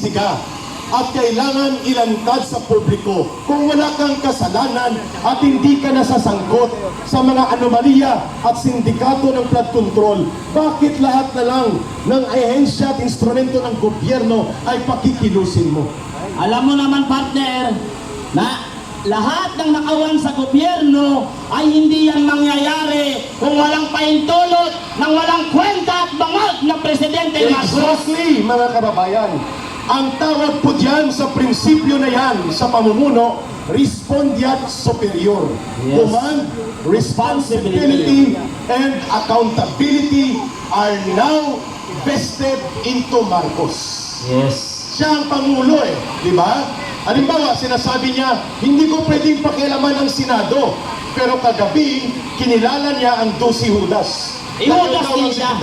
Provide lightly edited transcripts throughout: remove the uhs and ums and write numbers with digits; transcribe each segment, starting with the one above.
imbestiga at kailangan ilantad sa publiko kung wala kang kasalanan at hindi ka nasasangkot sa mga anomalya at sindikato ng flood control. Bakit lahat na lang ng ahensya at instrumento ng gobyerno ay pakikilusin mo? Alam mo naman, partner, na lahat ng nakawan sa gobyerno ay hindi yan mangyayari kung walang paintulot ng walang kwenta at bangag ng Presidente Marcos. Exactly, mga kababayan. Ang tawag po dyan sa prinsipyo na yan sa pamumuno, respondeat superior. Yes. Command, responsibility, and accountability are now vested into Marcos. Yes. Siya ang Pangulo di ba? Halimbawa, sinasabi niya, hindi ko pwedeng pakialaman ang Senado. Pero kagabi, kinilala niya ang 12 Judas. Judas din siya.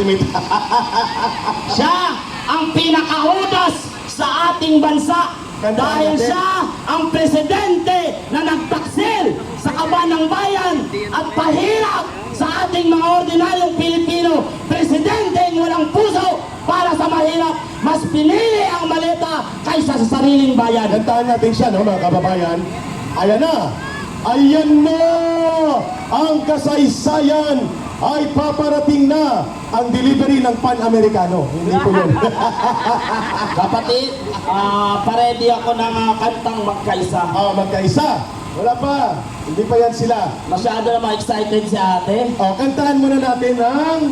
Siya ang pinakahudas sa ating bansa. Dahil siya ang presidente na nagtaksil sa kaban ng bayan at pahirap sa ating mga ordinaryong Pilipino. Presidente walang puso para sa mahirap. Mas pinili ang maleta kaysa sa sariling bayan. Gantahan natin siya, no, mga kababayan. Ayan na! Ayan na! Ang kasaysayan ay paparating na ang delivery ng Pan-Americano. Hindi po yun. Kapatid, paredy ako ng kantang Magkaisa. Magkaisa. Wala pa. Hindi pa yan sila. Masyado na excited si ate. Kantahan muna natin ang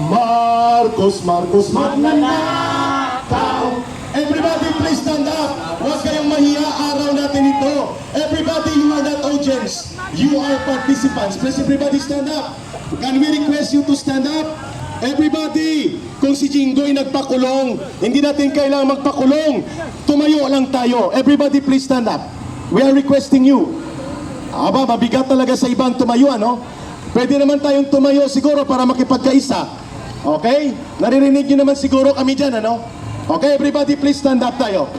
Marcos, Marcos, Magnanakaw. Everybody please stand up. Huwag kayong mahiya, araw natin ito. Everybody, you are not audience. You are participants. Please everybody stand up. Can we request you to stand up? Everybody, kung si Jinggoy nagpakulong, hindi natin kailangan magpakulong. Tumayo lang tayo. Everybody please stand up. We are requesting you. Mabigat talaga sa ibang tumayo, ano? Pwede naman tayong tumayo siguro para makipagkaisa. Okay? Naririnig nyo naman siguro kami dyan, ano? Okay, everybody please stand up tayo.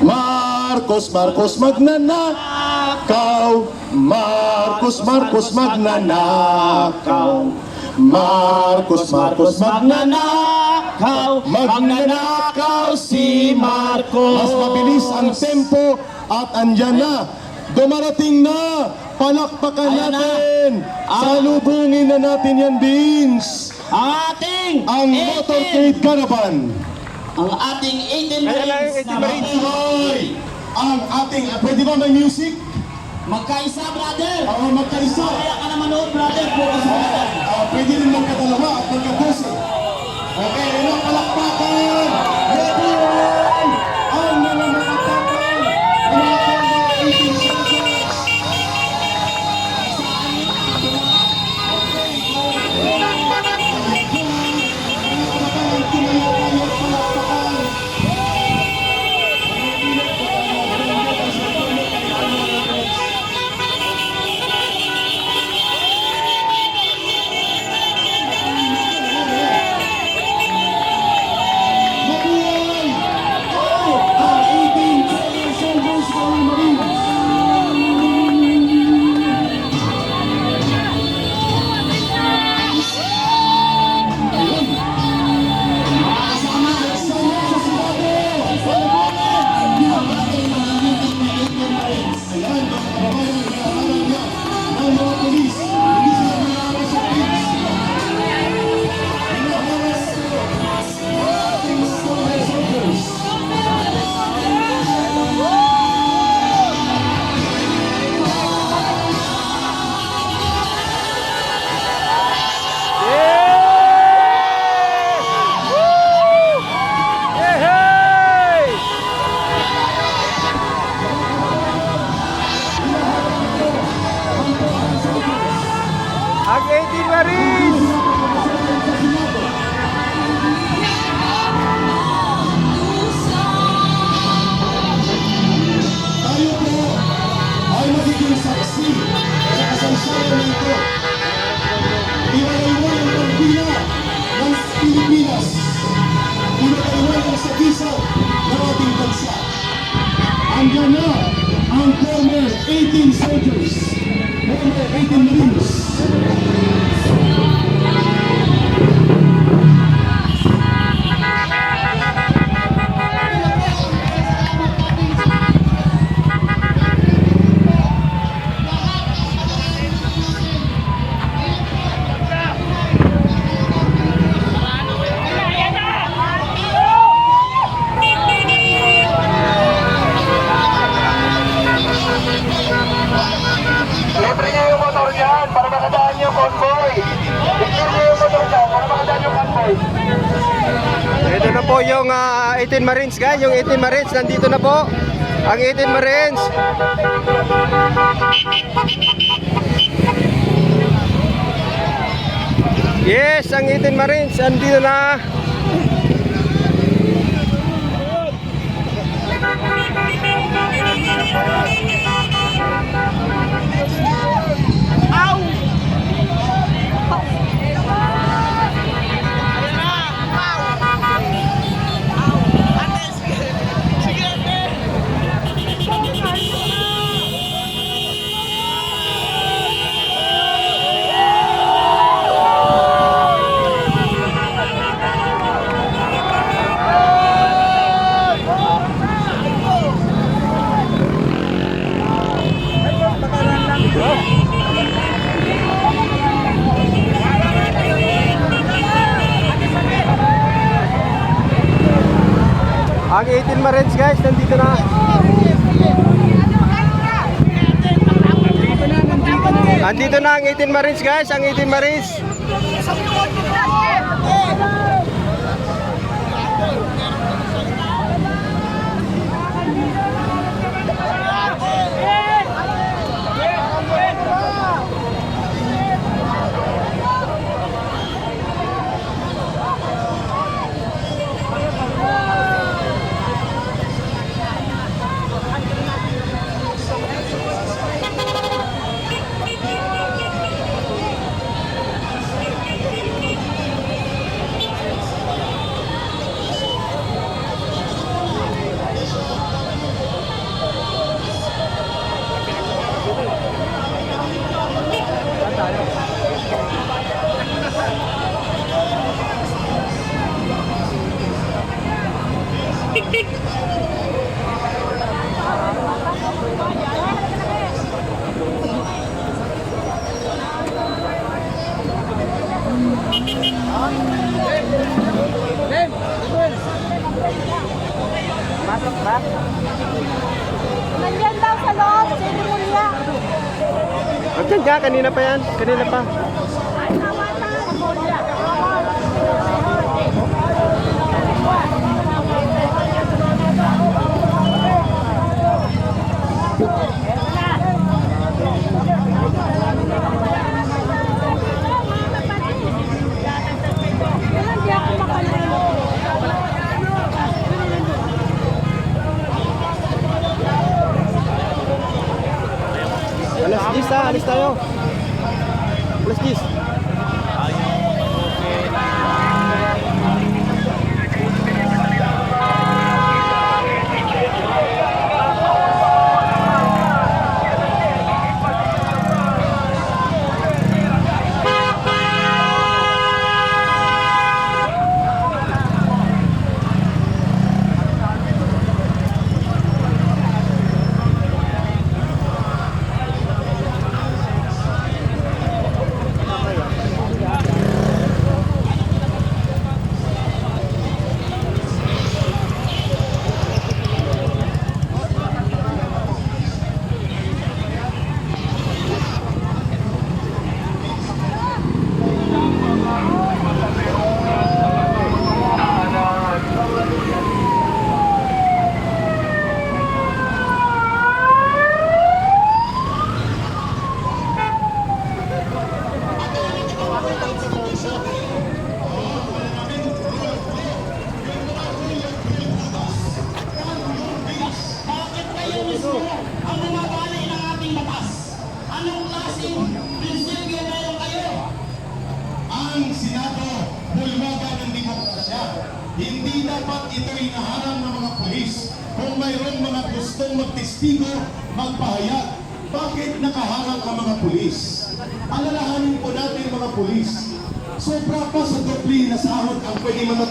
Marcos, Marcos, magnanakaw. Marcos, Marcos, magnanakaw. Marcos, Marcos, magnanakaw. Magnanakaw si Marcos. Mas mabilis ang tempo at andyan na. Dumarating na. Palakpakan natin. Salubungin na natin yan, Beans. Ang motorcade caravan. Ang ating 18 Marines na mabuhay. Ang ating, pwede ba may music? Magkaisa, brother. Magkaisa. Kaya ka na manood, brother. Focus mo na. Pwede rin magkadalawa at magkadose. Okay, ilang palakpakan. Mabuhay ang mga nakatapang. Mga 18 soldiers. Ang 18 Marines! Tayo po ay magiging saksi sa kasaysayan nito. Iwalay mo ang pagpila ng Pilipinas. Iwalay ang sagisag ng ating bansa. Andiyan na ang former 18 soldiers, former 18 Marines. 18 Marines guys, yung 18 Marines nandito na po. Ang 18 Marines. Yes, ang 18 Marines nandito na. Ang 18 Marines guys, nandito na. Andito na ang 18 Marines guys, ang 18 Marines. Nandiyan daw sa loob, seremoniya. Andiyan ka, kanina pa yan, kanina pa. Ay, nawata. Hindi ako makalimutan. Alas 10 ha, alis tayo. Alas 10. Ang bumabali ng ating batas. Anong klaseng prinsipyo meron kayo? Ang Senado, bulwagan ng demokrasya. Hindi dapat ito inaharang ng mga pulis. Kung mayroong mga gustong magtestigo, magpahayag. Bakit nakaharang ang mga pulis? Alalahanin po natin mga pulis. Sobra pa sa doble na sahod ang pwede mga